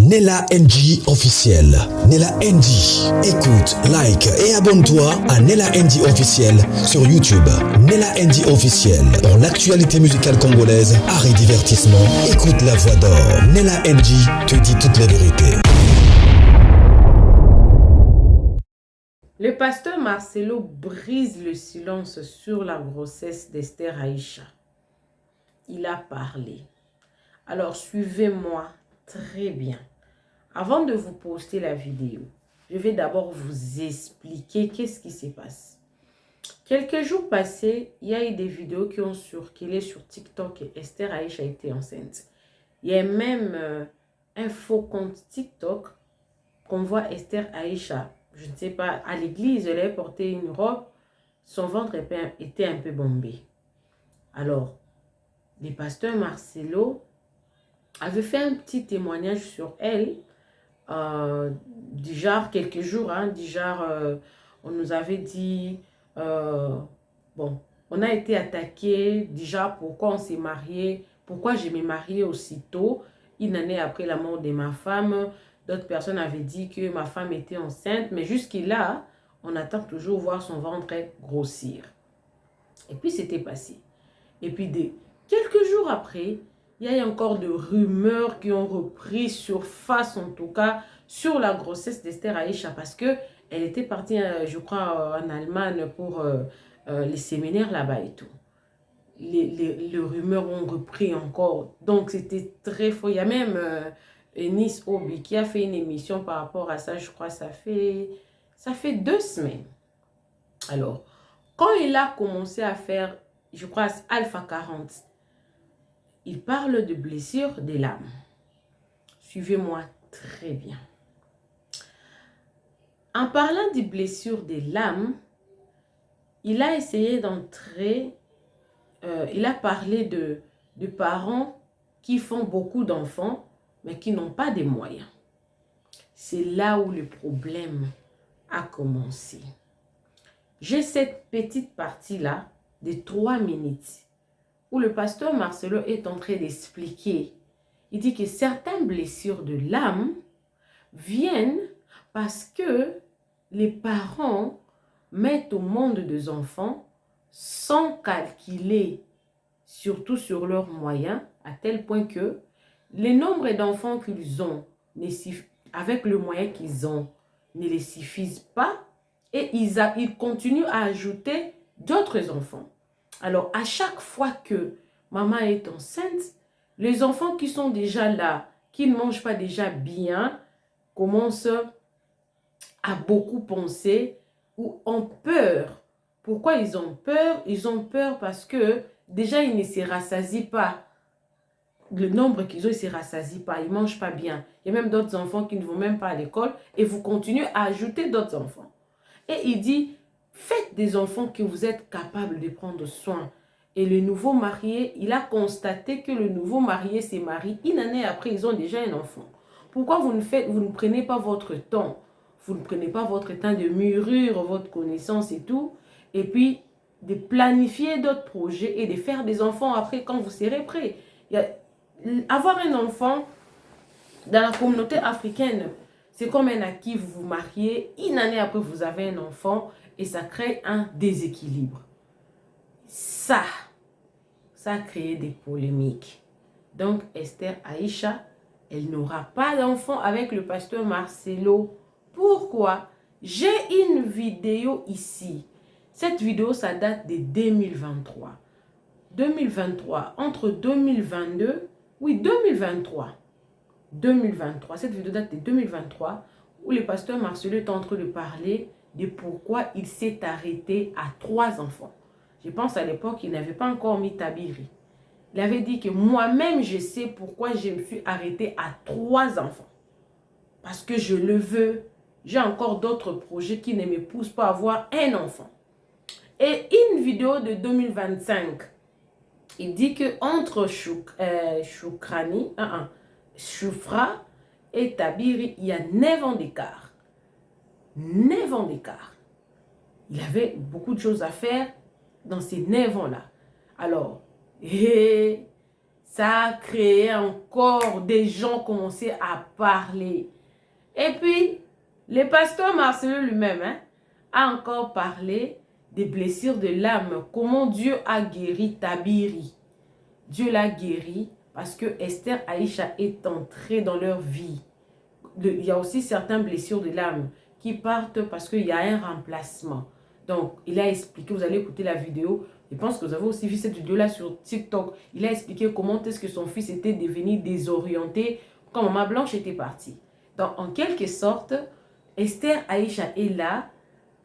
Nella NG officiel. Nella NG. Écoute, like et abonne-toi à Nella NG officiel sur YouTube. Nella NG officiel. Pour l'actualité musicale congolaise, art et divertissement, écoute la voix d'or. Nella NG te dit toutes les vérités. Le pasteur Marcelo brise le silence sur la grossesse d'Esther Aïcha. Il a parlé. Alors suivez-moi très bien. Avant de vous poster la vidéo, je vais d'abord vous expliquer qu'est-ce qui se passe. Quelques jours passés, il y a eu des vidéos qui ont circulé sur TikTok et Esther Aïcha était enceinte. Il y a même un faux compte TikTok qu'on voit Esther Aïcha, je ne sais pas, à l'église, elle a porté une robe, son ventre était un peu bombé. Alors, le pasteur Marcelo avait fait un petit témoignage sur elle, du genre quelques jours, on nous avait dit, bon, on a été attaqué, déjà pourquoi on s'est marié, pourquoi je m'ai mariée aussitôt, une année après la mort de ma femme. D'autres personnes avaient dit que ma femme était enceinte, mais jusqu'à on attend toujours voir son ventre grossir. Et puis c'était passé. Et puis quelques jours après, il y a eu encore de rumeurs qui ont repris surface, en tout cas, sur la grossesse d'Esther Aïcha, parce qu'elle était partie, je crois, en Allemagne pour les séminaires là-bas et tout. Les rumeurs ont repris encore. Donc, c'était très faux. Il y a même Nice Obi qui a fait une émission par rapport à ça. Je crois ça fait 2 semaines. Alors, quand il a commencé à faire, je crois, Alpha 40, il parle de blessures des lames. Suivez-moi très bien. En parlant des blessures des lames, il a essayé d'entrer, il a parlé de parents qui font beaucoup d'enfants, mais qui n'ont pas de moyens. C'est là où le problème a commencé. J'ai cette petite partie-là de 3 minutes où le pasteur Marcelo est en train d'expliquer. Il dit que certaines blessures de l'âme viennent parce que les parents mettent au monde des enfants sans calculer, surtout sur leurs moyens, à tel point que le nombre d'enfants qu'ils ont, avec le moyen qu'ils ont, ne les suffisent pas et ils continuent à ajouter d'autres enfants. Alors, à chaque fois que maman est enceinte, les enfants qui sont déjà là, qui ne mangent pas déjà bien, commencent à beaucoup penser ou ont peur. Pourquoi ils ont peur? Ils ont peur parce que déjà, ils ne se rassasient pas. Le nombre qu'ils ont, ils ne se rassasient pas. Ils ne mangent pas bien. Il y a même d'autres enfants qui ne vont même pas à l'école et vous continuez à ajouter d'autres enfants. Et il dit, faites des enfants que vous êtes capables de prendre soin. Et le nouveau marié, il a constaté que le nouveau marié s'est marié. Une année après, ils ont déjà un enfant. Pourquoi vous ne prenez pas votre temps? Vous ne prenez pas votre temps de mûrir votre connaissance et tout. Et puis, de planifier d'autres projets et de faire des enfants après quand vous serez prêts. Avoir un enfant dans la communauté africaine, c'est comme un acquis, vous vous mariez, une année après vous avez un enfant et ça crée un déséquilibre. Ça a créé des polémiques. Donc Esther Aïcha, elle n'aura pas d'enfant avec le pasteur Marcelo. Pourquoi? J'ai une vidéo ici. Cette vidéo, ça date de 2023. 2023, entre 2022, oui 2023. 2023, cette vidéo date de 2023 où le pasteur Marcelo est en train de parler de pourquoi il s'est arrêté à 3 enfants. Je pense à l'époque, il n'avait pas encore mis Tabiri. Il avait dit que moi-même, je sais pourquoi je me suis arrêté à 3 enfants. Parce que je le veux. J'ai encore d'autres projets qui ne me poussent pas à avoir un enfant. Et une vidéo de 2025, il dit que entre Choufra et Tabiri, il y a 9 ans d'écart. 9 ans d'écart. Il avait beaucoup de choses à faire dans ces 9 ans-là. Alors, Ça a créé encore des gens commencé à parler. Et puis, le pasteur Marcelo lui-même a encore parlé des blessures de l'âme. Comment Dieu a guéri Tabiri. Dieu l'a guéri parce que Esther Aïcha est entrée dans leur vie. Il y a aussi certaines blessures de l'âme qui partent parce qu'il y a un remplacement. Donc, il a expliqué, vous allez écouter la vidéo. Je pense que vous avez aussi vu cette vidéo-là sur TikTok. Il a expliqué comment est-ce que son fils était devenu désorienté quand Maman Blanche était partie. Donc, en quelque sorte, Esther Aïcha est là.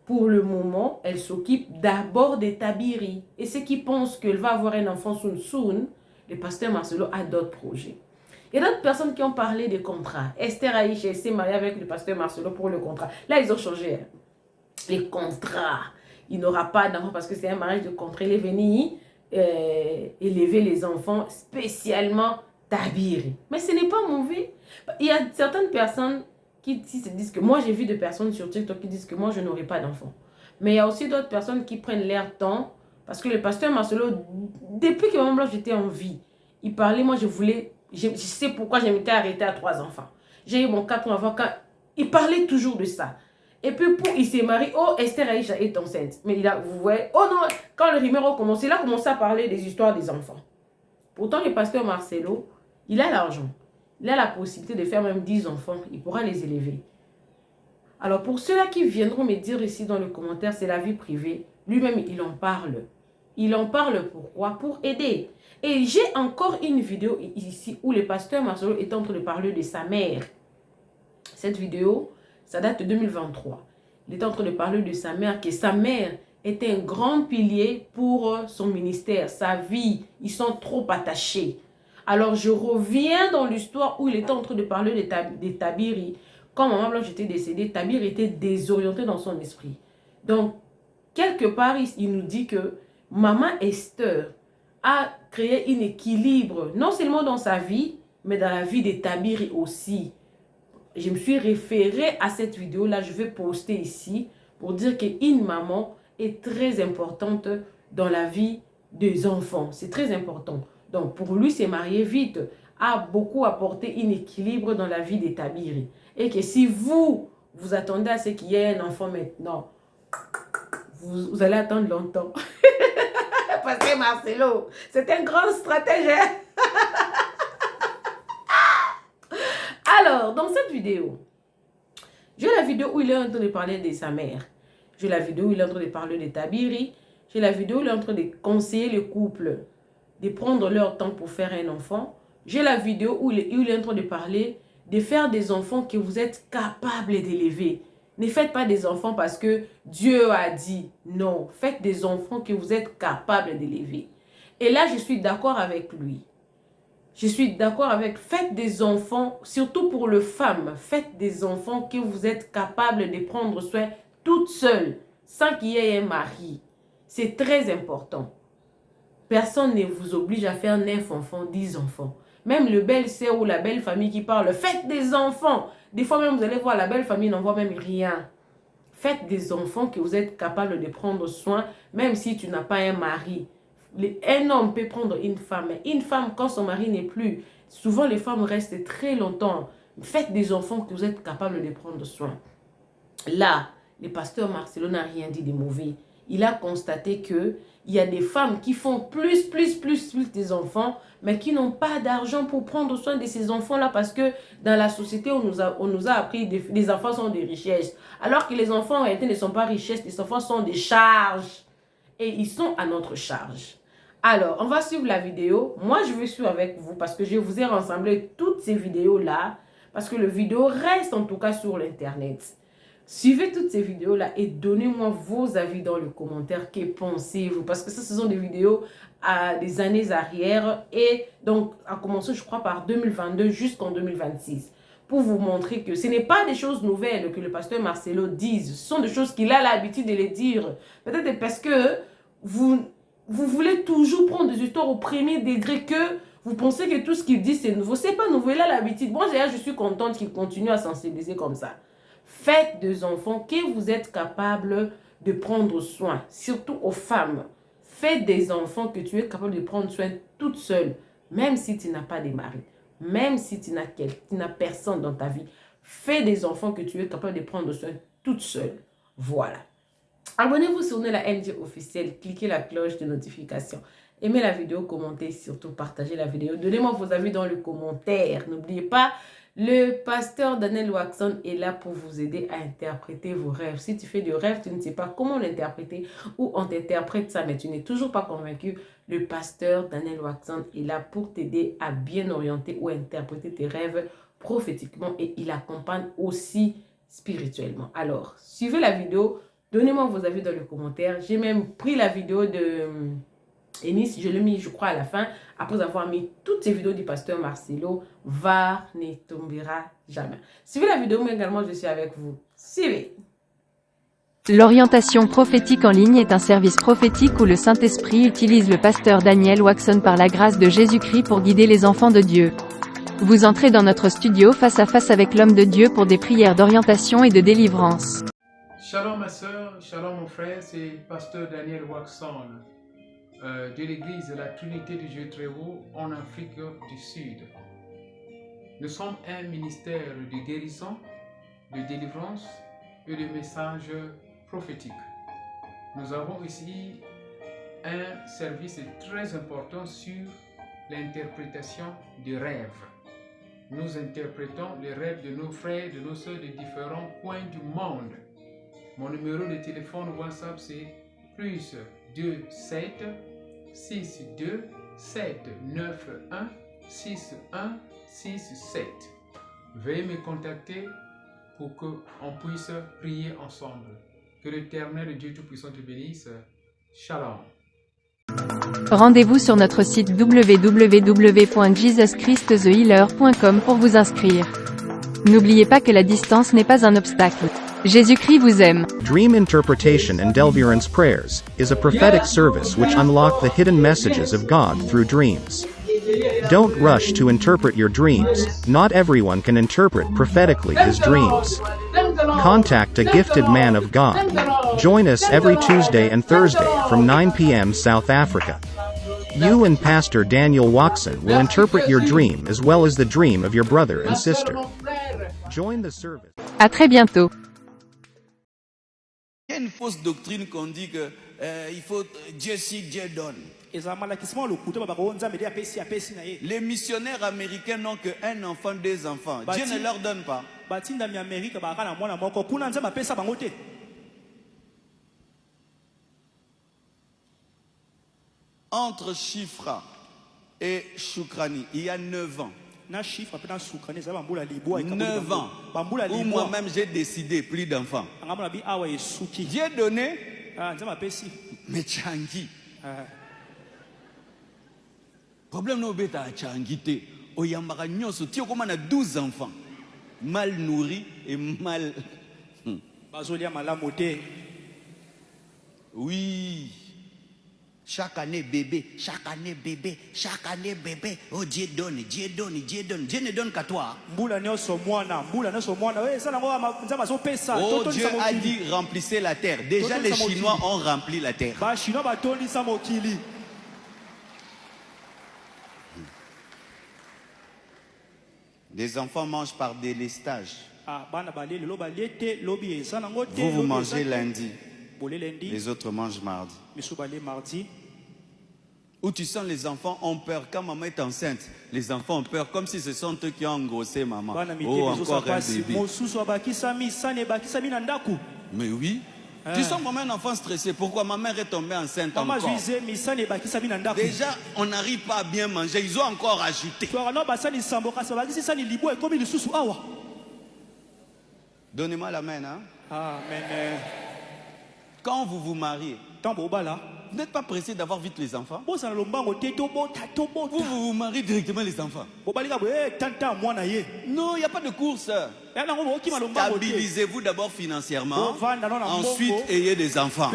Pour le moment, elle s'occupe d'abord des Tabiri. Et ceux qui pensent qu'elle va avoir un enfant soon, le pasteur Marcelo a d'autres projets. Il y a d'autres personnes qui ont parlé des contrats. Esther Aïcha s'est mariée avec le pasteur Marcelo pour le contrat. Là, ils ont changé. Les contrats. Il n'aura pas d'enfant parce que c'est un mariage de contrat. Il est venu élever les enfants, spécialement Tabiri. Mais ce n'est pas mauvais. Il y a certaines personnes qui se disent que moi, j'ai vu des personnes sur TikTok qui disent que moi, je n'aurai pas d'enfant. Mais il y a aussi d'autres personnes qui prennent leur temps parce que le pasteur Marcelo, depuis que Maman Blanche j'étais en vie, il parlait, moi, je sais pourquoi je m'étais arrêtée à 3 enfants. J'ai eu mon 4 enfants quand il parlait toujours de ça. Et puis, il s'est marié. Oh, Esther Aïcha est enceinte. Mais vous voyez, oh non, quand le rumeur a commencé, il a commencé à parler des histoires des enfants. Pourtant, le pasteur Marcelo, il a l'argent. Il a la possibilité de faire même 10 enfants. Il pourra les élever. Alors, pour ceux-là qui viendront me dire ici dans le commentaire, c'est la vie privée. Lui-même, il en parle. Il en parle pourquoi? Pour aider. Et j'ai encore une vidéo ici où le pasteur Marcelo est en train de parler de sa mère. Cette vidéo, ça date de 2023. Il est en train de parler de sa mère, que sa mère était un grand pilier pour son ministère, sa vie. Ils sont trop attachés. Alors, je reviens dans l'histoire où il était en train de parler de Tabiri. Quand Maman Blanche était décédée, Tabiri était désorienté dans son esprit. Donc, quelque part, il nous dit que Maman Esther a créé un équilibre, non seulement dans sa vie, mais dans la vie de Tabiri aussi. Je me suis référée à cette vidéo-là, je vais poster ici pour dire qu'une maman est très importante dans la vie des enfants. C'est très important. Donc, pour lui, se marier vite a beaucoup apporté un équilibre dans la vie des Tabiri. Et que si vous attendez à ce qu'il y ait un enfant maintenant, vous allez attendre longtemps. Parce que Marcelo, c'est un grand stratège. Alors, dans cette vidéo, j'ai la vidéo où il est en train de parler de sa mère. J'ai la vidéo où il est en train de parler de Tabiri. J'ai la vidéo où il est en train de conseiller le couple de prendre leur temps pour faire un enfant. J'ai la vidéo où il est en train de parler de faire des enfants que vous êtes capables d'élever. Ne faites pas des enfants parce que Dieu a dit non. Faites des enfants que vous êtes capables d'élever. Et là, je suis d'accord avec lui. Je suis d'accord avec, faites des enfants, surtout pour les femmes, faites des enfants que vous êtes capables de prendre soin toute seule, sans qu'il y ait un mari. C'est très important. Personne ne vous oblige à faire 9 enfants, 10 enfants. Même le belle-sœur ou la belle famille qui parle, faites des enfants. Des fois même, vous allez voir, la belle famille n'envoie même rien. Faites des enfants que vous êtes capables de prendre soin, même si tu n'as pas un mari. Un homme peut prendre une femme, mais une femme, quand son mari n'est plus, souvent les femmes restent très longtemps. Faites des enfants que vous êtes capables de prendre soin. Là, le pasteur Marcelo n'a rien dit de mauvais. Il a constaté que il y a des femmes qui font plus des enfants, mais qui n'ont pas d'argent pour prendre soin de ces enfants-là parce que dans la société, on nous a appris que les enfants sont des richesses. Alors que les enfants, en réalité, ne sont pas richesses, les enfants sont des charges. Et ils sont à notre charge. Alors, on va suivre la vidéo. Moi, je vais suivre avec vous parce que je vous ai rassemblé toutes ces vidéos-là parce que le vidéo reste en tout cas sur l'Internet. Suivez toutes ces vidéos-là et donnez-moi vos avis dans les commentaires. Que pensez-vous? Parce que ça, ce sont des vidéos à des années arrière. Et donc, à commencer, je crois, par 2022 jusqu'en 2026. Pour vous montrer que ce n'est pas des choses nouvelles que le pasteur Marcelo dise. Ce sont des choses qu'il a l'habitude de les dire. Peut-être parce que vous voulez toujours prendre des histoires au premier degré que vous pensez que tout ce qu'il dit, c'est nouveau. Ce n'est pas nouveau, il a l'habitude. Moi, je suis contente qu'il continue à sensibiliser comme ça. Faites des enfants que vous êtes capables de prendre soin, surtout aux femmes. Faites des enfants que tu es capable de prendre soin toute seule. même si tu n'as pas de mari, même si tu n'as personne dans ta vie, fais des enfants que tu es capable de prendre soin toute seule. Voilà. Abonnez-vous sur Nella NG officiel, cliquez la cloche de notification. Aimez la vidéo, commentez, surtout partagez la vidéo. Donnez-moi vos avis dans les commentaires. N'oubliez pas, le pasteur Daniel Waxon est là pour vous aider à interpréter vos rêves. Si tu fais des rêves, tu ne sais pas comment l'interpréter ou on t'interprète ça, mais tu n'es toujours pas convaincu, le pasteur Daniel Waxon est là pour t'aider à bien orienter ou interpréter tes rêves prophétiquement et il accompagne aussi spirituellement. Alors, suivez la vidéo, donnez-moi vos avis dans les commentaires. J'ai même pris la vidéo de Enis, je l'ai mis, je crois, à la fin, après avoir mis toutes ces vidéos du pasteur Marcelo. VAR ne tombera jamais. Suivez la vidéo, mais également, je suis avec vous. Suivez. L'orientation prophétique en ligne est un service prophétique où le Saint-Esprit utilise le pasteur Daniel Waxon par la grâce de Jésus-Christ pour guider les enfants de Dieu. Vous entrez dans notre studio face à face avec l'homme de Dieu pour des prières d'orientation et de délivrance. Shalom ma soeur, shalom mon frère, c'est pasteur Daniel Waxon de l'église de la Trinité du Dieu très haut en Afrique du Sud. Nous sommes un ministère de guérison, de délivrance et de messages prophétiques. Nous avons ici un service très important sur l'interprétation des rêves. Nous interprétons les rêves de nos frères, de nos soeurs de différents coins du monde. Mon numéro de téléphone WhatsApp c'est plus 27 62 791 6167. Veuillez me contacter pour qu'on puisse prier ensemble. Que l'Éternel Dieu Tout-Puissant te bénisse. Shalom. Rendez-vous sur notre site www.jesuschristthehealer.com pour vous inscrire. N'oubliez pas que la distance n'est pas un obstacle. Jésus-Christ vous aime. Dream Interpretation and Deliverance Prayers is a prophetic service which unlock the hidden messages of God through dreams. Don't rush to interpret your dreams. Not everyone can interpret prophetically his dreams. Contact a gifted man of God. Join us every Tuesday and Thursday from 9 p.m. South Africa. You and Pastor Daniel Waxon will interpret your dream as well as the dream of your brother and sister. Join the service. À très bientôt. Il y a une fausse doctrine qu'on dit que il faut Dieu si Dieu donne. Les missionnaires américains n'ont qu'un enfant, deux enfants. Dieu ne leur donne pas. Entre Shifra et Shukrani, il y a 9 ans. 9 ans où moi-même j'ai décidé plus d'enfants. Dieu donné, mais Tchangi. Problème no beta Tchangi te. Oyambara nyoso, tu comme on a 12 enfants. Mal nourris et mal. Oui. Chaque année bébé, chaque année bébé, chaque année bébé. Oh Dieu donne, Dieu donne, Dieu donne. Dieu ne donne qu'à toi. Oh Dieu a dit remplissez la terre. Déjà les Chinois ont rempli la terre. Les enfants mangent par délestage. Vous mangez lundi. Les autres mangent mardi. Où tu sens les enfants ont peur. Quand maman est enceinte, les enfants ont peur comme si ce sont eux qui ont engrossé maman. Oh, encore un bébé. Mais oui. Tu sens maman un enfant stressé. Pourquoi ma mère est tombée enceinte encore? Déjà, on n'arrive pas à bien manger. Ils ont encore ajouté. Donnez-moi la main. Hein? Amen. Quand vous vous mariez, vous n'êtes pas pressé d'avoir vite les enfants. Vous vous mariez directement les enfants. Non, il n'y a pas de course. Stabilisez-vous d'abord financièrement. Ensuite, ayez des enfants.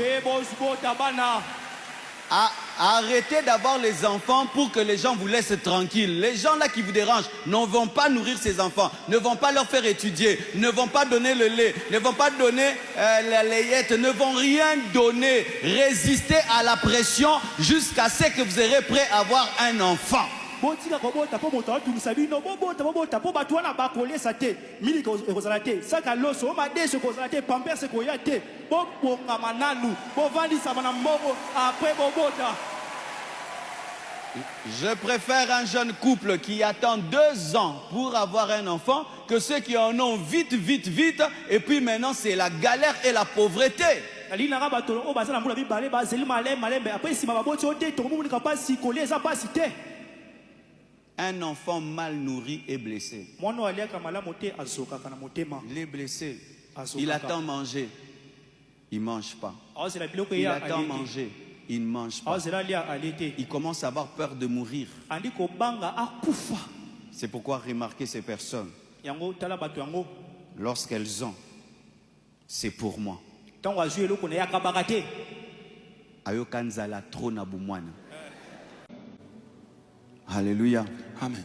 Arrêtez d'avoir les enfants pour que les gens vous laissent tranquilles. Les gens là qui vous dérangent ne vont pas nourrir ces enfants, ne vont pas leur faire étudier, ne vont pas donner le lait, ne vont pas donner la layette, ne vont rien donner. Résistez à la pression jusqu'à ce que vous serez prêt à avoir un enfant. botika kobota po moto atungisa bino bobota po bato wana bakolesa te miliki ekozala te saka loso omadeso ekozala te pampers ekoya te bobongama nanu bovandisama na mbongo apres bobota. Je préfère un jeune couple qui attend 2 ans pour avoir un enfant que ceux qui en ont vite, et puis maintenant c'est la galère et la pauvreté. Un enfant mal nourri est blessé. Il est blessé. Il attend manger. Il ne mange pas. Il attend manger. Il ne mange pas. Il commence à avoir peur de mourir. C'est pourquoi remarquez ces personnes. Lorsqu'elles ont, c'est pour moi. Alléluia. Amen.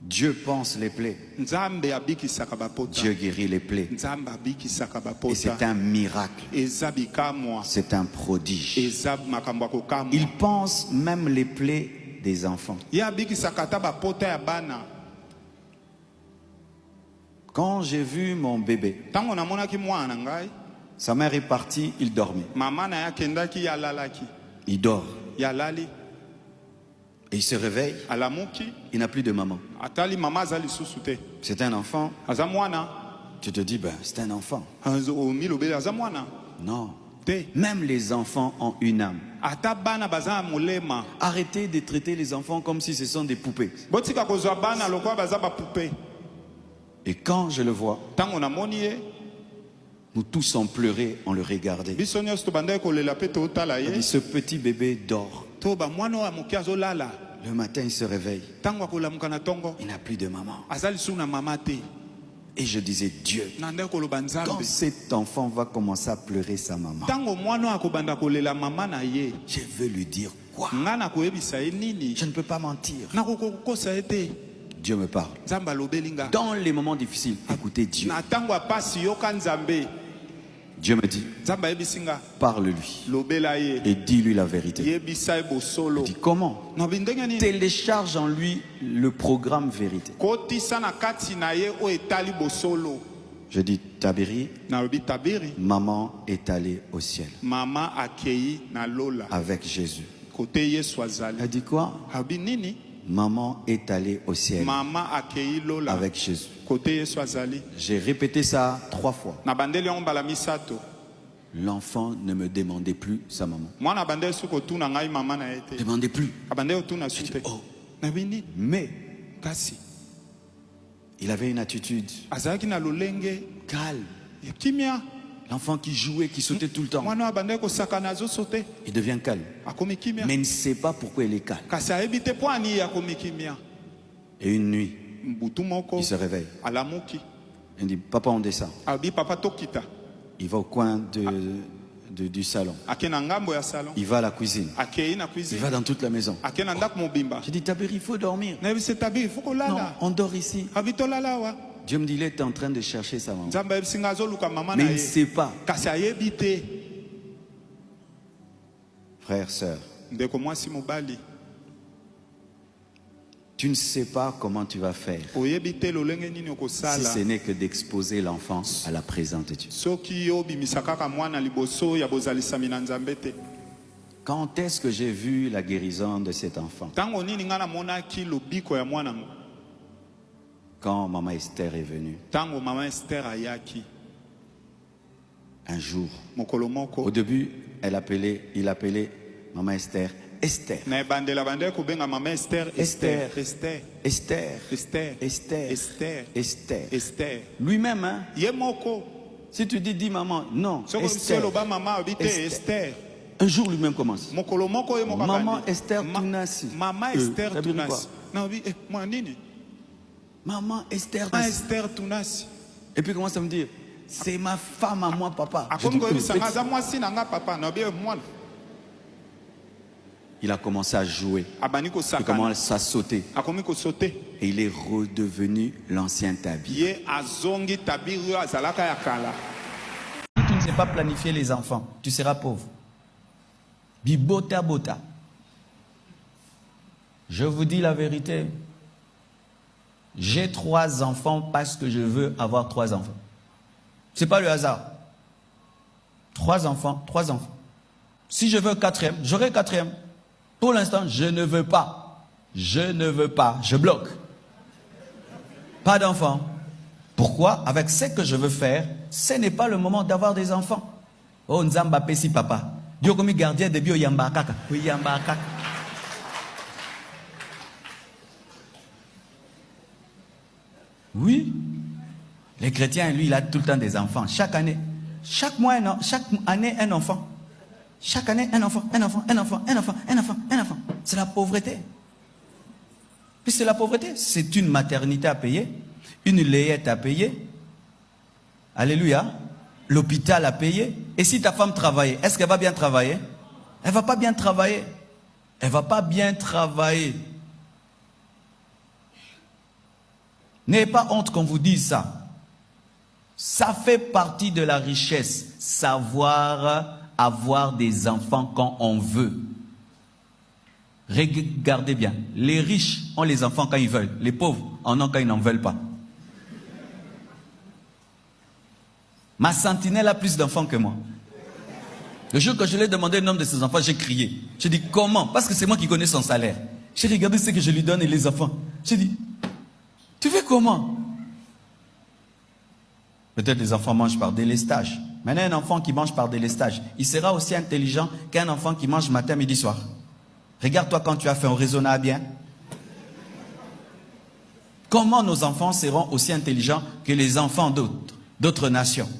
Dieu pense les plaies. Dieu guérit les plaies. Et c'est un miracle. C'est un prodige. Il pense même les plaies des enfants. Quand j'ai vu mon bébé, sa mère est partie, il dormait. Il dort. Et il se réveille, il n'a plus de maman. C'est un enfant. Tu te dis, ben, c'est un enfant. Non. Même les enfants ont une âme. Arrêtez de traiter les enfants comme si ce sont des poupées. Et quand je le vois, nous tous on pleurait, on le regardait. Ce petit bébé dort. Le matin, il se réveille. Il n'a plus de maman. Et je disais, Dieu, quand cet enfant va commencer à pleurer sa maman, je veux lui dire quoi? Je ne peux pas mentir. Dieu me parle. Dans les moments difficiles, écoutez Dieu. Dieu me dit, parle-lui et dis-lui la vérité. Je dis, comment? Télécharge en lui le programme vérité. Je dis, Tabiri, maman est allée au ciel avec Jésus. Elle dit quoi? Maman est allée au ciel avec Jésus. J'ai répété ça 3 fois. L'enfant ne me demandait plus sa maman. Ne demandait plus. Je dis, oh. Mais il avait une attitude calme. L'enfant qui jouait, qui sautait tout le temps, il devient calme. Mais il ne sait pas pourquoi il est calme. Et une nuit, il se réveille. Il dit, papa, on descend. Il va au coin du salon. Il va à la cuisine. Il va dans toute la maison. Je dis, Tabiri, il faut dormir. Non, on dort ici. Dieu me dit, il est en train de chercher sa maman. Mais il ne sait pas. Frère, sœur, tu ne sais pas comment tu vas faire si ce n'est que d'exposer l'enfant à la présence de Dieu. Quand est-ce que j'ai vu la guérison de cet enfant? Quand maman Esther est venue, un jour, au début, il appelait maman Esther Esther. Esther. Esther. Esther. Esther. Esther. Lui-même, hein? Si tu dis maman, non. Esther. Esther. Un jour lui-même commence. Maman Esther Tunasi. Maman Esther Tunasi. Maman Esther Tunasi. Et puis commence à me dire, c'est ma femme à moi, papa. Je dis, il a commencé à jouer. Il commence à sauter. Et il est redevenu l'ancien Tabiri. Si tu ne sais pas planifier les enfants, tu seras pauvre. Bibota bota. Je vous dis la vérité. J'ai 3 enfants parce que je veux avoir 3 enfants. Ce n'est pas le hasard. 3 enfants, 3 enfants. Si je veux 4e, j'aurai 4e. Pour l'instant, je ne veux pas. Je ne veux pas. Je bloque. Pas d'enfants. Pourquoi? Avec ce que je veux faire, ce n'est pas le moment d'avoir des enfants. Oh, Nzamba Pessi papa. Dieu comme gardien de bio yamba kaka. Oui, yamba kaka. Oui. Les chrétiens, lui, il a tout le temps des enfants. Chaque année. Chaque mois, chaque année, un enfant. Chaque année, un enfant, un enfant, un enfant, un enfant, un enfant, un enfant. C'est la pauvreté. Puis c'est la pauvreté. C'est une maternité à payer, une layette à payer. Alléluia. L'hôpital à payer. Et si ta femme travaille, est-ce qu'elle va bien travailler? Elle ne va pas bien travailler. Elle ne va pas bien travailler. N'ayez pas honte qu'on vous dise ça. Ça fait partie de la richesse. Savoir avoir des enfants quand on veut. Regardez bien. Les riches ont les enfants quand ils veulent. Les pauvres en ont quand ils n'en veulent pas. Ma sentinelle a plus d'enfants que moi. Le jour que je lui ai demandé le nombre de ses enfants, j'ai crié. J'ai dit comment? Parce que c'est moi qui connais son salaire. J'ai regardé ce que je lui donne et les enfants. J'ai dit, tu fais comment? Peut-être les enfants mangent par délestage. Maintenant, un enfant qui mange par délestage, il sera aussi intelligent qu'un enfant qui mange matin, midi, soir. Regarde-toi quand tu as fait, on raisonna bien. Comment nos enfants seront aussi intelligents que les enfants d'autres nations?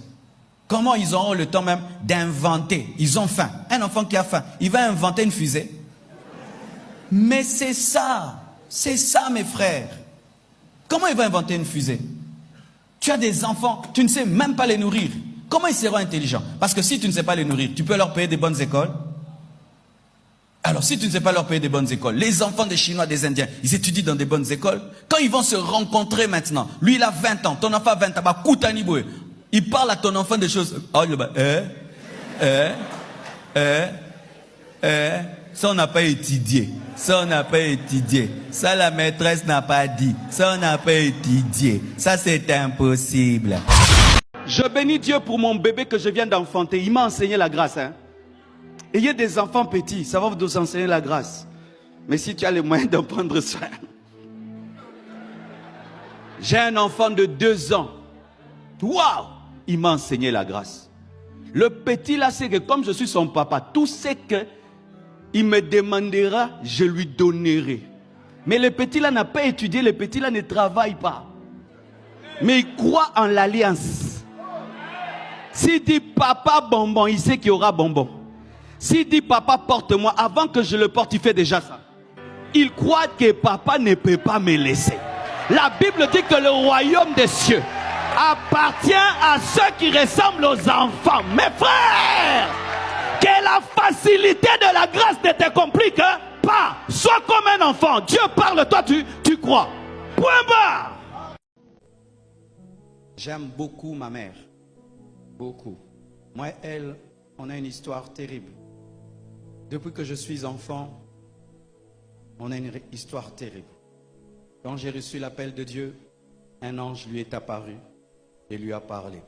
Comment ils auront le temps même d'inventer? Ils ont faim. Un enfant qui a faim, il va inventer une fusée. Mais c'est ça mes frères. Comment il va inventer une fusée? Tu as des enfants, tu ne sais même pas les nourrir. Comment ils seront intelligents? Parce que si tu ne sais pas les nourrir, tu peux leur payer des bonnes écoles. Alors si tu ne sais pas leur payer des bonnes écoles, les enfants des Chinois, des Indiens, ils étudient dans des bonnes écoles. Quand ils vont se rencontrer maintenant, lui il a 20 ans, ton enfant a 20 ans, bah, Koutaniboué. Il parle à ton enfant des choses. Oh, ça on n'a pas étudié. Ça on n'a pas étudié. Ça la maîtresse n'a pas dit. Ça on n'a pas étudié. Ça c'est impossible. Je bénis Dieu pour mon bébé que je viens d'enfanter. Il m'a enseigné la grâce. Ayez des enfants petits, ça va vous enseigner la grâce. Mais si tu as les moyens d'en prendre soin. J'ai un enfant de 2 ans. Waouh! Il m'a enseigné la grâce. Le petit là, c'est que comme je suis son papa, tout ce qu'il me demandera, je lui donnerai. Mais le petit là n'a pas étudié, le petit là ne travaille pas. Mais il croit en l'alliance. S'il dit papa bonbon, il sait qu'il y aura bonbon. S'il dit papa porte-moi, avant que je le porte, il fait déjà ça. Il croit que papa ne peut pas me laisser. La Bible dit que le royaume des cieux appartient à ceux qui ressemblent aux enfants. Mes frères, que la facilité de la grâce ne te complique pas. Sois comme un enfant. Dieu parle, toi tu crois. Point barre. J'aime beaucoup ma mère. Beaucoup. Moi et elle, on a une histoire terrible. Depuis que je suis enfant, on a une histoire terrible. Quand j'ai reçu l'appel de Dieu, un ange lui est apparu et lui a parlé.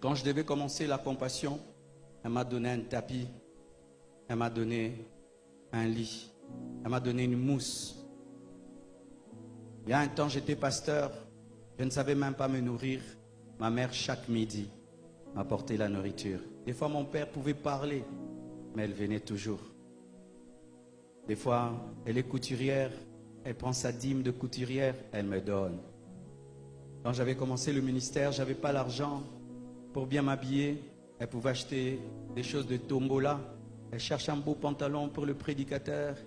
Quand je devais commencer la compassion, elle m'a donné un tapis, elle m'a donné un lit, elle m'a donné une mousse. Il y a un temps, j'étais pasteur, je ne savais même pas me nourrir. Ma mère, chaque midi, m'apportait la nourriture. Des fois, mon père pouvait parler, mais elle venait toujours. Des fois, elle est couturière, elle prend sa dîme de couturière, elle me donne. Quand j'avais commencé le ministère, je n'avais pas l'argent pour bien m'habiller. Elle pouvait acheter des choses de tombola. Elle cherche un beau pantalon pour le prédicateur,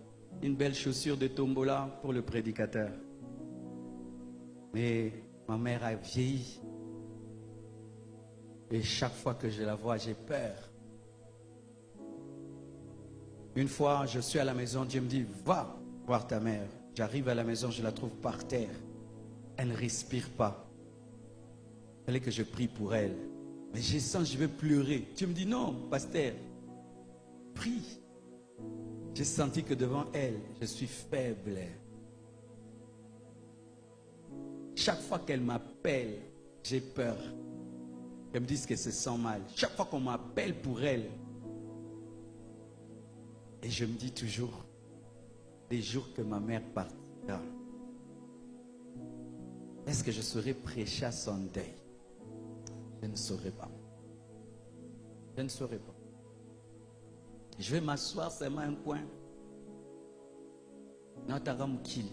une belle chaussure de tombola pour le prédicateur. Mais ma mère a vieilli. Et chaque fois que je la vois, j'ai peur. Une fois, je suis à la maison, Dieu me dit, va voir ta mère. J'arrive à la maison, je la trouve par terre. Elle ne respire pas. Il fallait que je prie pour elle. Mais je sens que je vais pleurer. Dieu me dit, non, pasteur, prie. J'ai senti que devant elle, je suis faible. Chaque fois qu'elle m'appelle, j'ai peur. Elle me dit que se sent mal. Chaque fois qu'on m'appelle pour elle, et je me dis toujours, les jours que ma mère partira, est-ce que je serai prêché à son deuil? Je ne saurais pas. Je ne saurais pas. Je vais m'asseoir seulement un coin. Nataramukil.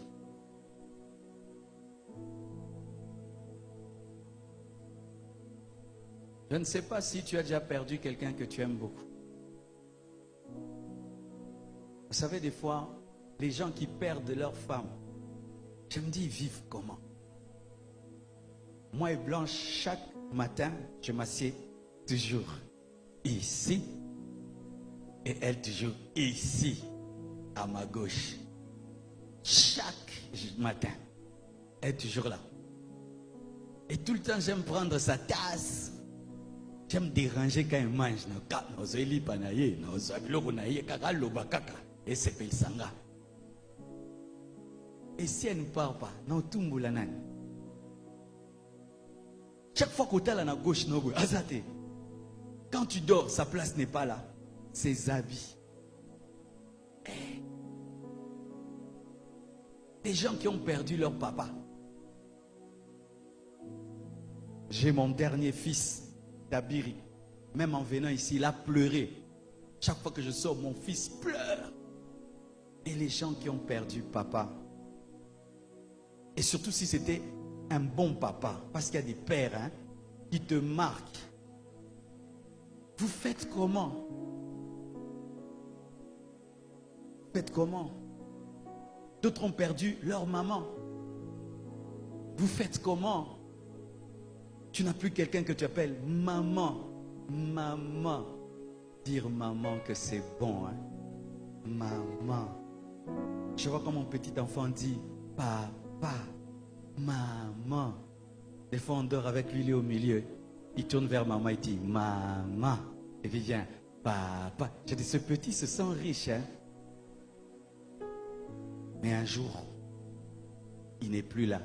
Je ne sais pas si tu as déjà perdu quelqu'un que tu aimes beaucoup. Vous savez, des fois, les gens qui perdent leur femme, je me dis, ils vivent comment? Moi et Blanche, chaque matin, je m'assieds toujours ici. Et elle toujours ici, à ma gauche. Chaque matin, elle est toujours là. Et tout le temps, j'aime prendre sa tasse. J'aime déranger quand elle mange. Et si elle ne parle pas, non, tout le monde. Chaque fois que tu es à la gauche, quand tu dors, sa place n'est pas là. Ses habits. Des gens qui ont perdu leur papa. J'ai mon dernier fils, Dabiri. Même en venant ici, il a pleuré. Chaque fois que je sors, mon fils pleure. Et les gens qui ont perdu papa. Et surtout si c'était un bon papa. Parce qu'il y a des pères qui te marquent. Vous faites comment? Faites comment? D'autres ont perdu leur maman. Vous faites comment? Tu n'as plus quelqu'un que tu appelles maman. Maman. Dire maman que c'est bon. Maman. Je vois comme mon petit enfant dit papa, maman. Des fois on dort avec lui, il est au milieu. Il tourne vers maman et dit maman. Et puis vient papa. J'ai dit ce petit se sent riche. Mais un jour, il n'est plus là.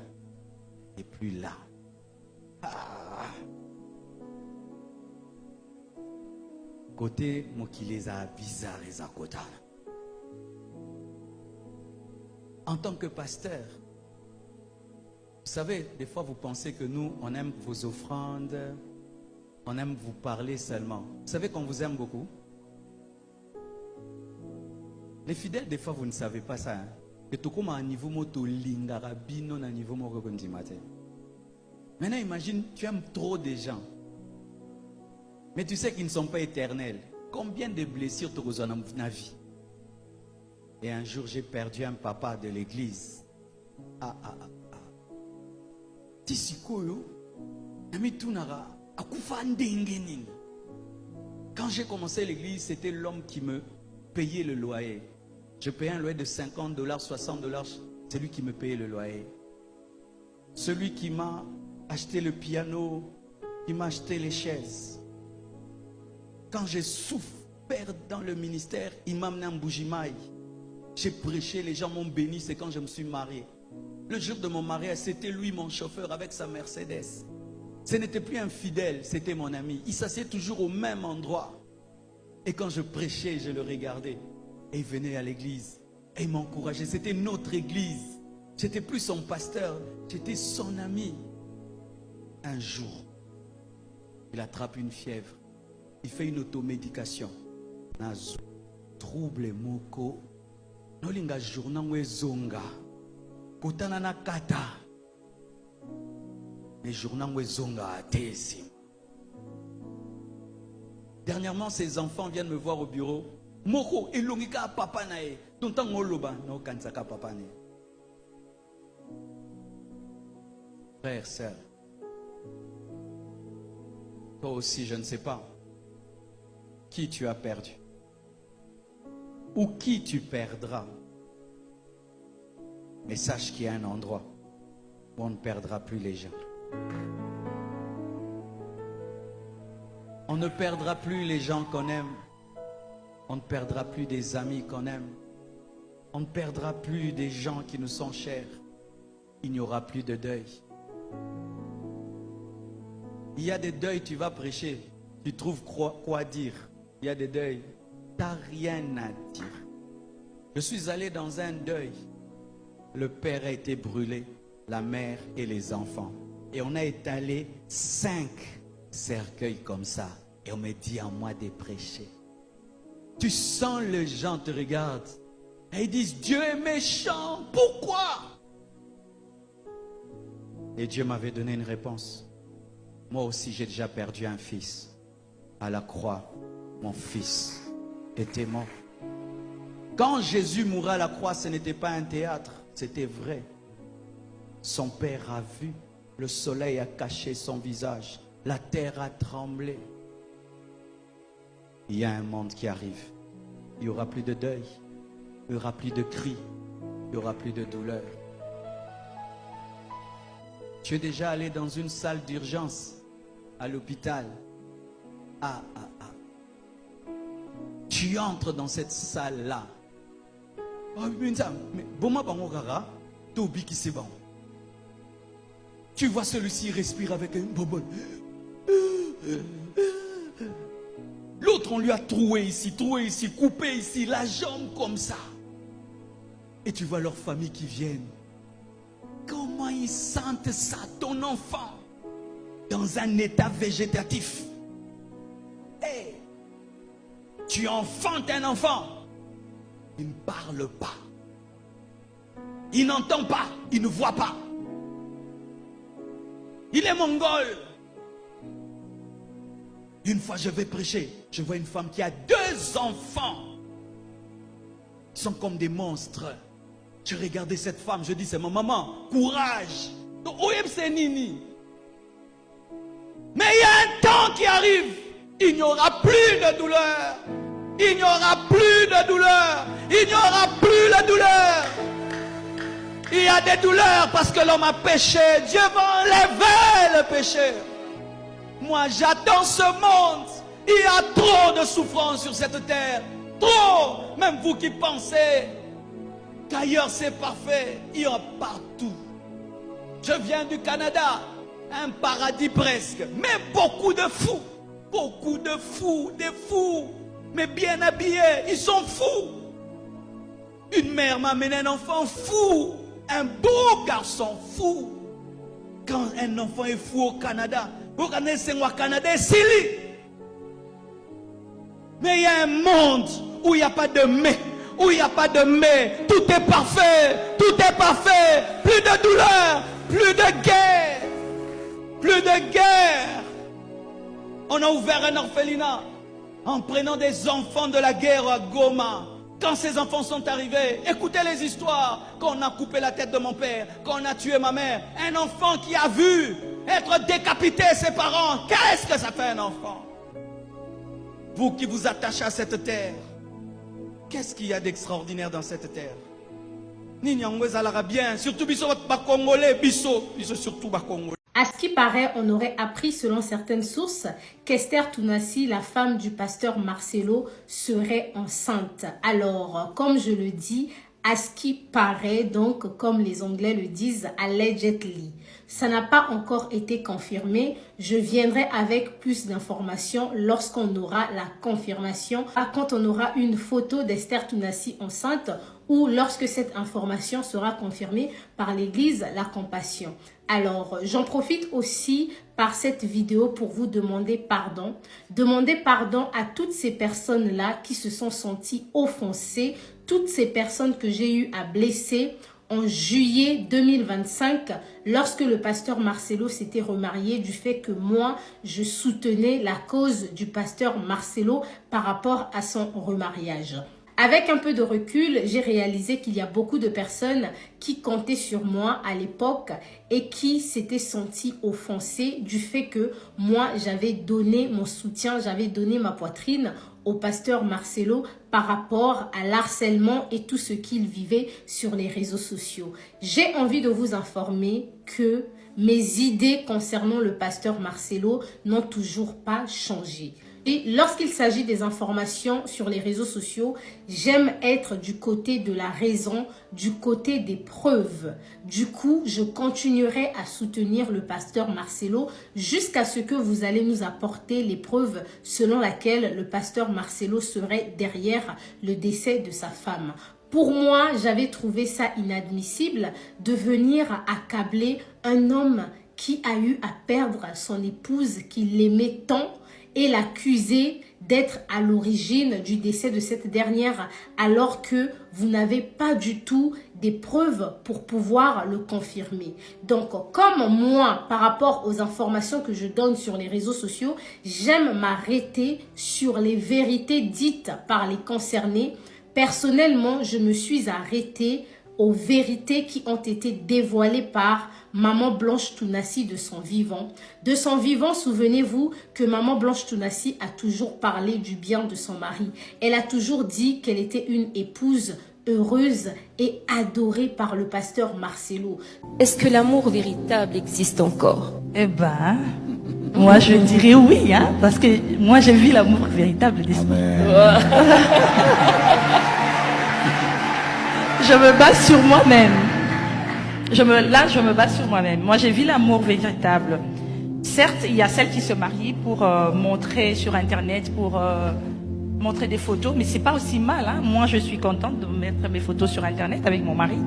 Il n'est plus là. Côté Mokileza bizarre et Zakota. En tant que pasteur, vous savez, des fois vous pensez que nous, on aime vos offrandes, on aime vous parler seulement. Vous savez qu'on vous aime beaucoup? Les fidèles, des fois, vous ne savez pas ça. Et tout comme à un niveau moto lingarabino, à un niveau moto. Maintenant, imagine, tu aimes trop des gens. Mais tu sais qu'ils ne sont pas éternels. Combien de blessures tu as dans ta vie? Et un jour, j'ai perdu un papa de l'église. Quand j'ai commencé l'église, c'était l'homme qui me payait le loyer. Je payais un loyer de $50, $60. C'est lui qui me payait le loyer. Celui qui m'a acheté le piano, qui m'a acheté les chaises. Quand j'ai souffert dans le ministère, il m'a amené en Bougimaï. J'ai prêché, les gens m'ont béni, c'est quand je me suis marié. Le jour de mon mariage, c'était lui mon chauffeur avec sa Mercedes. Ce n'était plus un fidèle, c'était mon ami. Il s'assied toujours au même endroit. Et quand je prêchais, je le regardais. Et il venait à l'église. Et il m'encourageait. C'était notre église. J'étais plus son pasteur, j'étais son ami. Un jour, il attrape une fièvre. Il fait une automédication. Nazo. Trouble moko. Nolinga journa zonga. Kotana na kata. Mais journa zonga atesi. Dernièrement, ses enfants viennent me voir au bureau. Moko elongika papa nae. Tontan ngoloba no kansaka papa nae. Frère, sœur. Toi aussi, je ne sais pas qui tu as perdu ou qui tu perdras. Mais sache qu'il y a un endroit où on ne perdra plus les gens. On ne perdra plus les gens qu'on aime. On ne perdra plus des amis qu'on aime. On ne perdra plus des gens qui nous sont chers. Il n'y aura plus de deuil. Il y a des deuils, tu vas prêcher. Tu trouves quoi dire. Il y a des deuils. Tu n'as rien à dire. Je suis allé dans un deuil. Le père a été brûlé, la mère et les enfants. Et on a étalé 5 cercueils comme ça. Et on me dit à moi de prêcher. Tu sens les gens te regardent. Et ils disent, Dieu est méchant. Pourquoi? Et Dieu m'avait donné une réponse. Moi aussi, j'ai déjà perdu un fils. À la croix, mon fils était mort. Quand Jésus mourait à la croix, ce n'était pas un théâtre, c'était vrai. Son père a vu, le soleil a caché son visage, la terre a tremblé. Il y a un monde qui arrive. Il n'y aura plus de deuil, il n'y aura plus de cris, il n'y aura plus de douleur. Tu es déjà allé dans une salle d'urgence à l'hôpital. Tu entres dans cette salle-là. Tu vois celui-ci respirer avec un bonbon. L'autre, on lui a troué ici, coupé ici, la jambe comme ça. Et tu vois leur famille qui viennent. Comment ils sentent ça, ton enfant, dans un état végétatif? Hey, tu enfantes un enfant. Il ne parle pas. Il n'entend pas. Il ne voit pas. Il est mongol. Une fois, je vais prêcher. Je vois une femme qui a 2 enfants. Ils sont comme des monstres. Je regardais cette femme. Je dis, c'est ma maman. Courage. Mais il y a un temps qui arrive. Il n'y aura plus de douleur. Il n'y aura plus de douleur. Il n'y aura plus de douleur. Il y a des douleurs parce que l'homme a péché. Dieu va enlever le péché. Moi, j'attends ce monde. Il y a trop de souffrance sur cette terre. Trop. Même vous qui pensez qu'ailleurs c'est parfait, il y a partout. Je viens du Canada. Un paradis presque. Mais beaucoup de fous. Beaucoup de fous. Des fous. Mais bien habillés. Ils sont fous. Une mère m'a amené un enfant fou. Un beau garçon fou. Quand un enfant est fou au Canada, au Canada, c'est mais il y a un monde où il n'y a pas de mais, où il n'y a pas de mais. Tout est parfait, tout est parfait. Plus de douleur, plus de guerre, plus de guerre. On a ouvert un orphelinat en prenant des enfants de la guerre à Goma. Quand ces enfants sont arrivés, écoutez les histoires. Quand on a coupé la tête de mon père, quand on a tué ma mère, un enfant qui a vu être décapité ses parents, qu'est-ce que ça fait un enfant? Vous qui vous attachez à cette terre, qu'est-ce qu'il y a d'extraordinaire dans cette terre? Bien, surtout Congolais, surtout Congolais. À ce qui paraît, on aurait appris selon certaines sources qu'Esther Tounassi, la femme du pasteur Marcelo, serait enceinte. Alors, comme je le dis, à ce qui paraît, donc comme les Anglais le disent, allegedly. Ça n'a pas encore été confirmé. Je viendrai avec plus d'informations lorsqu'on aura la confirmation. Quand on aura une photo d'Esther Tounassi enceinte ou lorsque cette information sera confirmée par l'église La Compassion. Alors, j'en profite aussi par cette vidéo pour vous demander pardon. Demander pardon à toutes ces personnes-là qui se sont senties offensées, toutes ces personnes que j'ai eu à blesser en juillet 2025, lorsque le pasteur Marcelo s'était remarié, du fait que moi, je soutenais la cause du pasteur Marcelo par rapport à son remariage. Avec un peu de recul, j'ai réalisé qu'il y a beaucoup de personnes qui comptaient sur moi à l'époque et qui s'étaient senties offensées du fait que moi, j'avais donné mon soutien, j'avais donné ma poitrine au pasteur Marcelo par rapport à l'harcèlement et tout ce qu'il vivait sur les réseaux sociaux. J'ai envie de vous informer que mes idées concernant le pasteur Marcelo n'ont toujours pas changé. Et lorsqu'il s'agit des informations sur les réseaux sociaux, j'aime être du côté de la raison, du côté des preuves. Du coup, je continuerai à soutenir le pasteur Marcelo jusqu'à ce que vous allez nous apporter les preuves selon lesquelles le pasteur Marcelo serait derrière le décès de sa femme. Pour moi, j'avais trouvé ça inadmissible de venir accabler un homme qui a eu à perdre son épouse qu'il aimait tant et l'accuser d'être à l'origine du décès de cette dernière alors que vous n'avez pas du tout des preuves pour pouvoir le confirmer. Donc, comme moi, par rapport aux informations que je donne sur les réseaux sociaux, j'aime m'arrêter sur les vérités dites par les concernés. Personnellement, je me suis arrêtée aux vérités qui ont été dévoilées par Maman Blanche Tounassi de son vivant. De son vivant, souvenez-vous que Maman Blanche Tounassi a toujours parlé du bien de son mari. Elle a toujours dit qu'elle était une épouse heureuse et adorée par le pasteur Marcelo. Est-ce que l'amour véritable existe encore? Eh ben, moi je dirais oui, hein, parce que moi j'ai vu l'amour véritable des Je me base sur moi-même. Je me base sur moi-même. Moi, j'ai vu l'amour véritable. Certes, il y a celles qui se marient pour montrer sur Internet, pour montrer des photos, mais c'est pas aussi mal. Hein. Moi, je suis contente de mettre mes photos sur Internet avec mon mari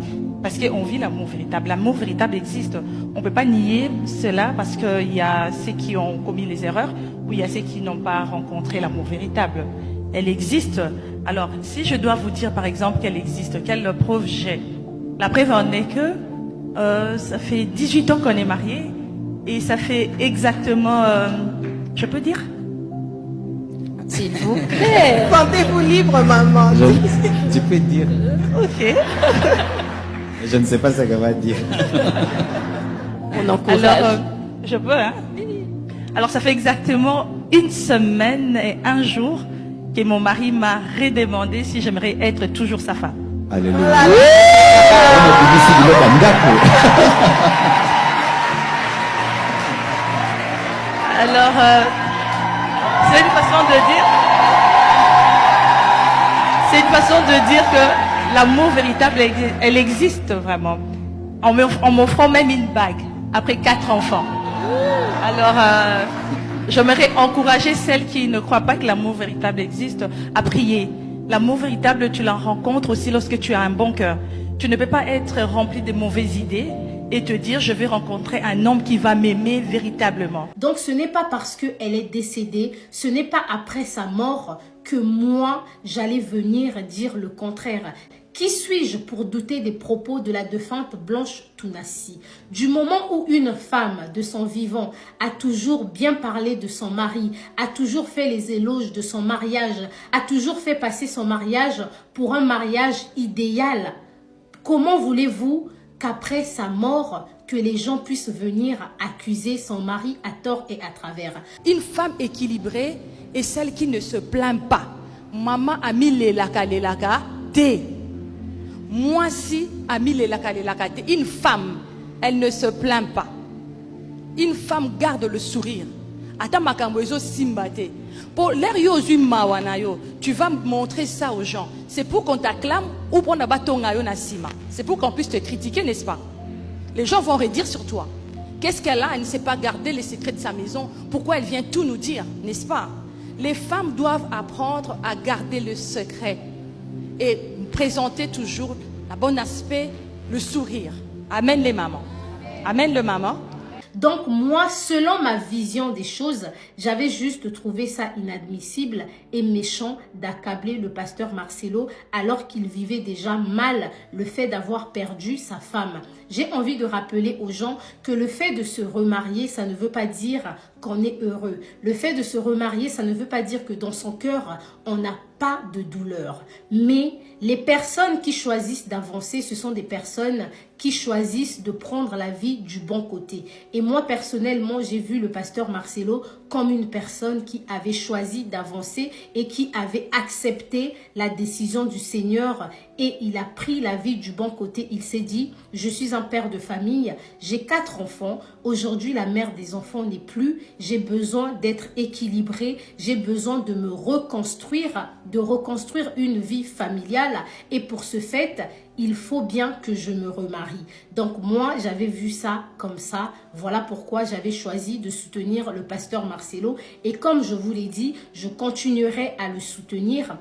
parce qu'on vit l'amour véritable. L'amour véritable existe. On peut pas nier cela parce qu'il y a ceux qui ont commis les erreurs ou il y a ceux qui n'ont pas rencontré l'amour véritable. Elle existe. Alors, si je dois vous dire, par exemple, qu'elle existe, quelle preuve j'ai? La preuve en est que ça fait 18 ans qu'on est mariés et ça fait exactement, je peux dire? S'il vous plaît. Sentez-vous libre, maman. Tu peux dire. Ok. Je ne sais pas ce qu'elle va dire. On encourage. Alors, je peux, hein? Alors, ça fait exactement 1 semaine et 1 jour que mon mari m'a redemandé si j'aimerais être toujours sa femme. Alléluia. Alors, c'est une façon de dire que l'amour véritable, elle existe vraiment. En m'offrant même une bague après 4 enfants. Alors, j'aimerais encourager celles qui ne croient pas que l'amour véritable existe à prier. L'amour véritable, tu la rencontres aussi lorsque tu as un bon cœur. Tu ne peux pas être rempli de mauvaises idées et te dire je vais rencontrer un homme qui va m'aimer véritablement. Donc ce n'est pas parce qu'elle est décédée, ce n'est pas après sa mort que moi j'allais venir dire le contraire. Qui suis-je pour douter des propos de la défunte Blanche Tounassi? Du moment où une femme de son vivant a toujours bien parlé de son mari, a toujours fait les éloges de son mariage, a toujours fait passer son mariage pour un mariage idéal, comment voulez-vous qu'après sa mort, que les gens puissent venir accuser son mari à tort et à travers? Une femme équilibrée est celle qui ne se plaint pas. Maman a mis les laka té. Moi si a mis les laka té. Une femme, elle ne se plaint pas. Une femme garde le sourire. Ata makambo ezo simbate. Pour l'air yo zu mawana yo, tu vas montrer ça aux gens. C'est pour qu'on t'acclame ou pour na batonga yo na sima. C'est pour qu'on puisse te critiquer, n'est-ce pas? Les gens vont redire sur toi. Qu'est-ce qu'elle a? Elle ne sait pas garder les secrets de sa maison. Pourquoi elle vient tout nous dire, n'est-ce pas? Les femmes doivent apprendre à garder le secret et présenter toujours le bon aspect, le sourire. Amen les mamans. Amen le maman. Donc moi, selon ma vision des choses, j'avais juste trouvé ça inadmissible et méchant d'accabler le pasteur Marcelo alors qu'il vivait déjà mal le fait d'avoir perdu sa femme. J'ai envie de rappeler aux gens que le fait de se remarier, ça ne veut pas dire qu'on est heureux. Le fait de se remarier, ça ne veut pas dire que dans son cœur, on n'a pas de douleur. Mais les personnes qui choisissent d'avancer, ce sont des personnes qui choisissent de prendre la vie du bon côté. Et moi, personnellement, j'ai vu le pasteur Marcelo comme une personne qui avait choisi d'avancer et qui avait accepté la décision du Seigneur et il a pris la vie du bon côté. Il s'est dit, je suis un père de famille, j'ai 4 enfants, aujourd'hui la mère des enfants n'est plus, j'ai besoin d'être équilibré, j'ai besoin de me reconstruire, de reconstruire une vie familiale et pour ce fait, il faut bien que je me remarie. Donc moi, j'avais vu ça comme ça. Voilà pourquoi j'avais choisi de soutenir le pasteur Marcelo. Et comme je vous l'ai dit, je continuerai à le soutenir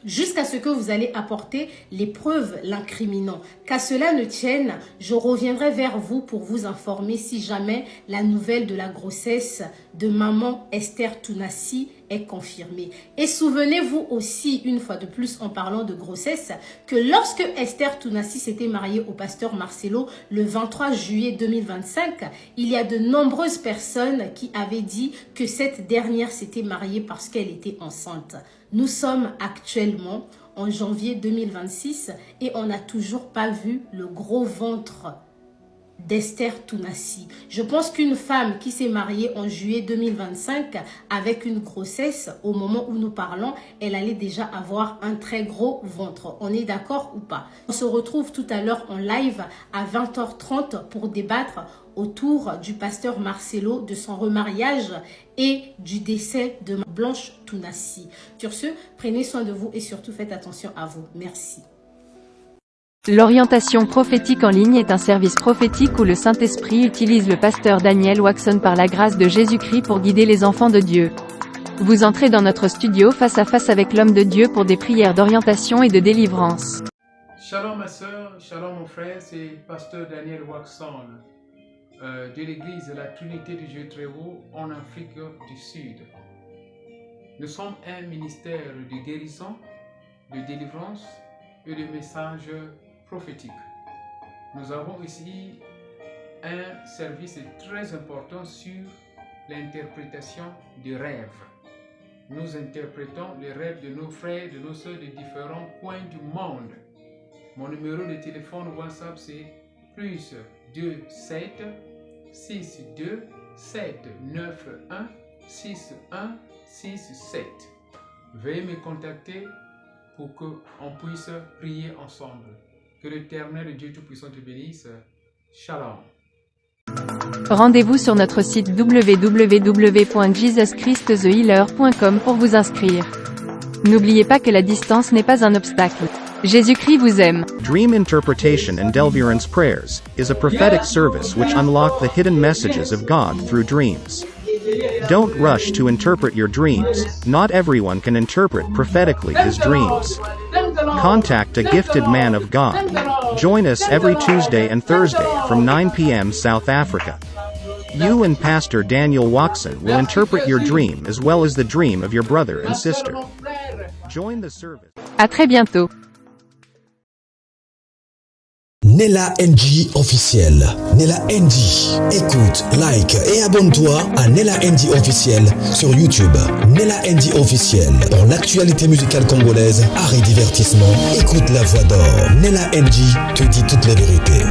jusqu'à ce que vous allez apporter les preuves l'incriminant. Qu'à cela ne tienne, je reviendrai vers vous pour vous informer si jamais la nouvelle de la grossesse de maman Esther Tounassi est confirmée. Et souvenez-vous aussi, une fois de plus en parlant de grossesse, que lorsque Esther Tounassi s'était mariée au pasteur Marcelo le 23 juillet 2025, il y a de nombreuses personnes qui avaient dit que cette dernière s'était mariée parce qu'elle était enceinte. Nous sommes actuellement en janvier 2026 et on n'a toujours pas vu le gros ventre d'Esther Tounassi. Je pense qu'une femme qui s'est mariée en juillet 2025 avec une grossesse, au moment où nous parlons, elle allait déjà avoir un très gros ventre. On est d'accord ou pas? On se retrouve tout à l'heure en live à 20h30 pour débattre autour du pasteur Marcelo, de son remariage et du décès de Blanche Tounassi. Sur ce, prenez soin de vous et surtout faites attention à vous. Merci. L'orientation prophétique en ligne est un service prophétique où le Saint-Esprit utilise le pasteur Daniel Waxon par la grâce de Jésus-Christ pour guider les enfants de Dieu. Vous entrez dans notre studio face à face avec l'homme de Dieu pour des prières d'orientation et de délivrance. Shalom ma soeur, shalom mon frère, c'est pasteur Daniel Waxon de l'église de la Trinité du Dieu très haut en Afrique du Sud. Nous sommes un ministère de guérison, de délivrance et de messages prophétiques. Nous avons ici un service très important sur l'interprétation des rêves. Nous interprétons les rêves de nos frères, de nos soeurs de différents coins du monde. Mon numéro de téléphone WhatsApp c'est plus 27 62 791 6167. Veuillez me contacter pour qu'on puisse prier ensemble. Que l'Éternel Dieu Tout-Puissant te bénisse. Shalom. Rendez-vous sur notre site www.jesuschristthehealer.com pour vous inscrire. N'oubliez pas que la distance n'est pas un obstacle. Jésus-Christ vous aime. Dream Interpretation and Deliverance Prayers is a prophetic service which unlock the hidden messages of God through dreams. Don't rush to interpret your dreams. Not everyone can interpret prophetically his dreams. Contact a gifted man of God. Join us every Tuesday and Thursday from 9 p.m. South Africa. You and Pastor Daniel Waxon will interpret your dream as well as the dream of your brother and sister. Join the service. À très bientôt. Nella NG officiel. Nella NG. Écoute, like et abonne-toi à Nella NG officiel sur YouTube. Nella NG officiel. Pour l'actualité musicale congolaise, art et divertissement, écoute la voix d'or. Nella NG te dit toutes les vérités.